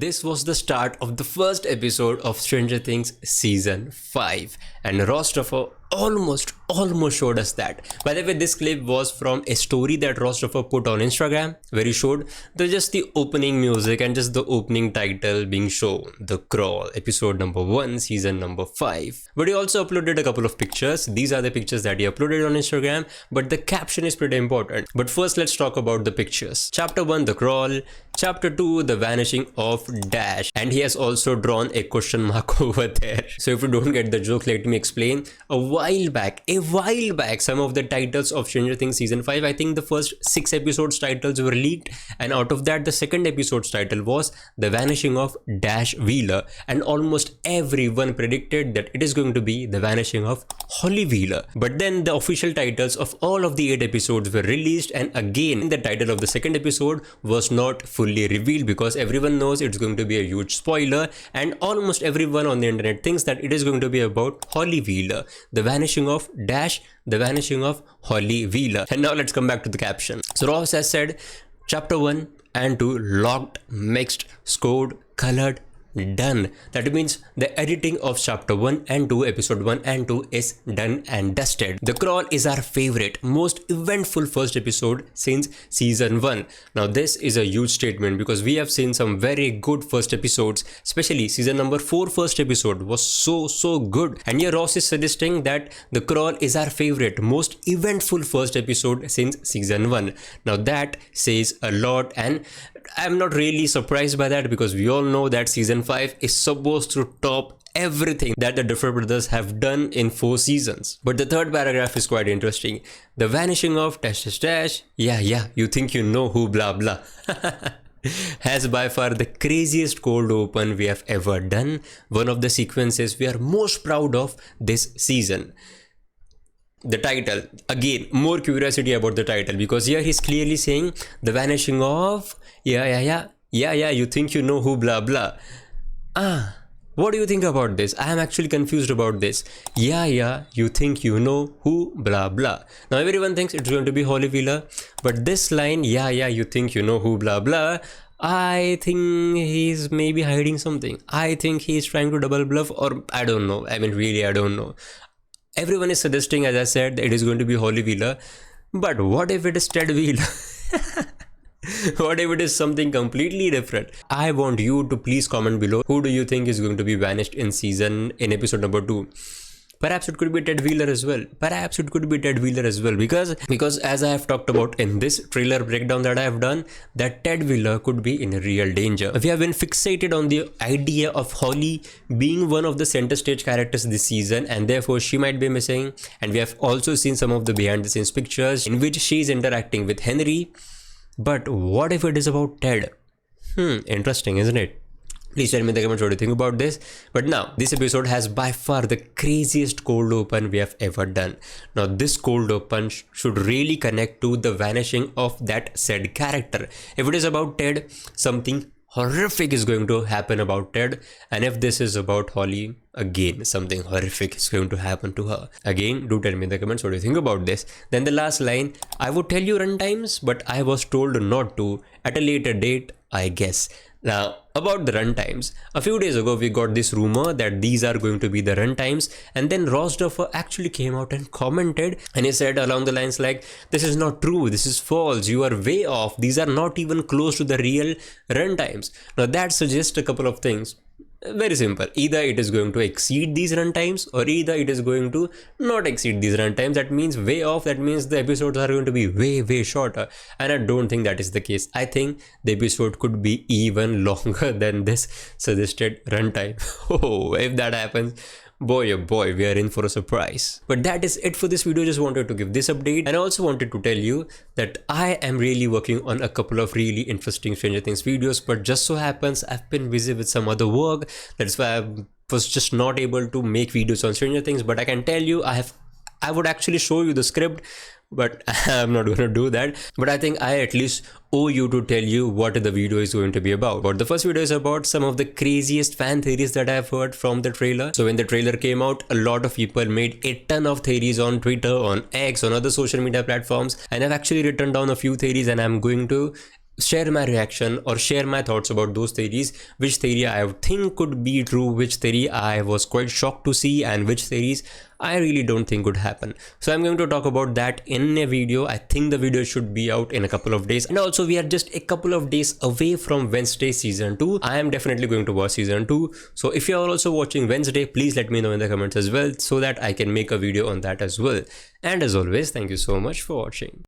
this was the start of the first episode of Stranger Things Season 5, and Rostoffer almost showed us that. By the way, this clip was from a story that Rostoffer put on Instagram, where he showed just the opening music and just the opening title being shown, The Crawl, episode number 1, season number 5. But he also uploaded a couple of pictures. These are the pictures that he uploaded on Instagram, but the caption is pretty important. But first, let's talk about the pictures. Chapter 1, The Crawl. Chapter 2, The Vanishing of Dash. And he has also drawn a question mark over there. So if you don't get the joke, let me explain. A while back, some of the titles of Stranger Things Season 5, I think the first 6 episodes titles were leaked. And out of that, the second episode's title was The Vanishing of Dash Wheeler. And almost everyone predicted that it is going to be The Vanishing of Holly Wheeler. But then the official titles of all of the 8 episodes were released. And again, the title of the second episode was not fully revealed because everyone knows it's going to be a huge spoiler, and almost everyone on the internet thinks that it is going to be about Holly Wheeler, The Vanishing of Dash, The Vanishing of Holly Wheeler. And now let's come back to the caption. So Ross has said chapter 1 and 2 locked, mixed, scored, colored, done. That means the editing of chapter 1 and 2, episode 1 and 2 is done and dusted. The Crawl is our favorite, most eventful first episode since season 1. Now this is a huge statement because we have seen some very good first episodes, especially season number 4 first episode was so good. And here Ross is suggesting that The Crawl is our favorite, most eventful first episode since season 1. Now that says a lot, and I'm not really surprised by that because we all know that season 5 is supposed to top everything that the Duffer brothers have done in 4 seasons. But the third paragraph is quite interesting. The vanishing of dash dash dash, yeah, you think you know who blah blah, has by far the craziest cold open we have ever done. One of the sequences we are most proud of this season. The title, again, more curiosity about the title because here he's clearly saying the vanishing of, yeah, you think you know who blah blah. What do you think about this? I am actually confused about this. Yeah, you think you know who blah blah. Now everyone thinks it's going to be Holly Wheeler, but this line, yeah, you think you know who blah blah, I think he's maybe hiding something. I think he's trying to double bluff, or I don't know. I mean, really, I don't know. Everyone is suggesting, as I said, that it is going to be Holly Wheeler. But what if it is Ted Wheeler? What if it is something completely different? I want you to please comment below. Who do you think is going to be vanished in episode number 2? Perhaps it could be Ted Wheeler as well. Because as I have talked about in this trailer breakdown that I have done, that Ted Wheeler could be in real danger. We have been fixated on the idea of Holly being one of the center stage characters this season, and therefore she might be missing. And we have also seen some of the behind the scenes pictures in which she is interacting with Henry. But what if it is about Ted? Interesting, isn't it? Please tell me in the comments what you think about this. But now, this episode has by far the craziest cold open we have ever done. Now, this cold open should really connect to the vanishing of that said character. If it is about Ted, something horrific is going to happen about Ted. And if this is about Holly, again, something horrific is going to happen to her. Again, do tell me in the comments what you think about this. Then the last line, I would tell you runtimes, but I was told not to. At a later date, I guess. Now, about the runtimes, a few days ago we got this rumor that these are going to be the runtimes, and then Ross Duffer actually came out and commented, and he said along the lines like, this is not true, this is false, you are way off, these are not even close to the real runtimes. Now that suggests a couple of things. Very simple. Either it is going to exceed these runtimes, or either it is going to not exceed these runtimes. That means way off. That means the episodes are going to be way shorter. And I don't think that is the case. I think the episode could be even longer than this suggested runtime. Oh, if that happens, boy oh boy, we are in for a surprise. But that is it for this video. Just wanted to give this update, and I also wanted to tell you that I am really working on a couple of really interesting Stranger Things videos, but just so happens I've been busy with some other work. That's why I was just not able to make videos on Stranger Things. But I can tell you, I would actually show you the script, but I'm not going to do that. But I think I at least owe you to tell you what the video is going to be about. But the first video is about some of the craziest fan theories that I've heard from the trailer. So when the trailer came out, a lot of people made a ton of theories on Twitter, on X, on other social media platforms, and I've actually written down a few theories, and I'm going to share my reaction or share my thoughts about those theories, which theory I think could be true, which theory I was quite shocked to see, and which theories I really don't think would happen. So I'm going to talk about that in a video. I think the video should be out in a couple of days, and also we are just a couple of days away from Wednesday season 2. I am definitely going to watch season 2, so if you are also watching Wednesday, please let me know in the comments as well, so that I can make a video on that as well. And as always, thank you so much for watching.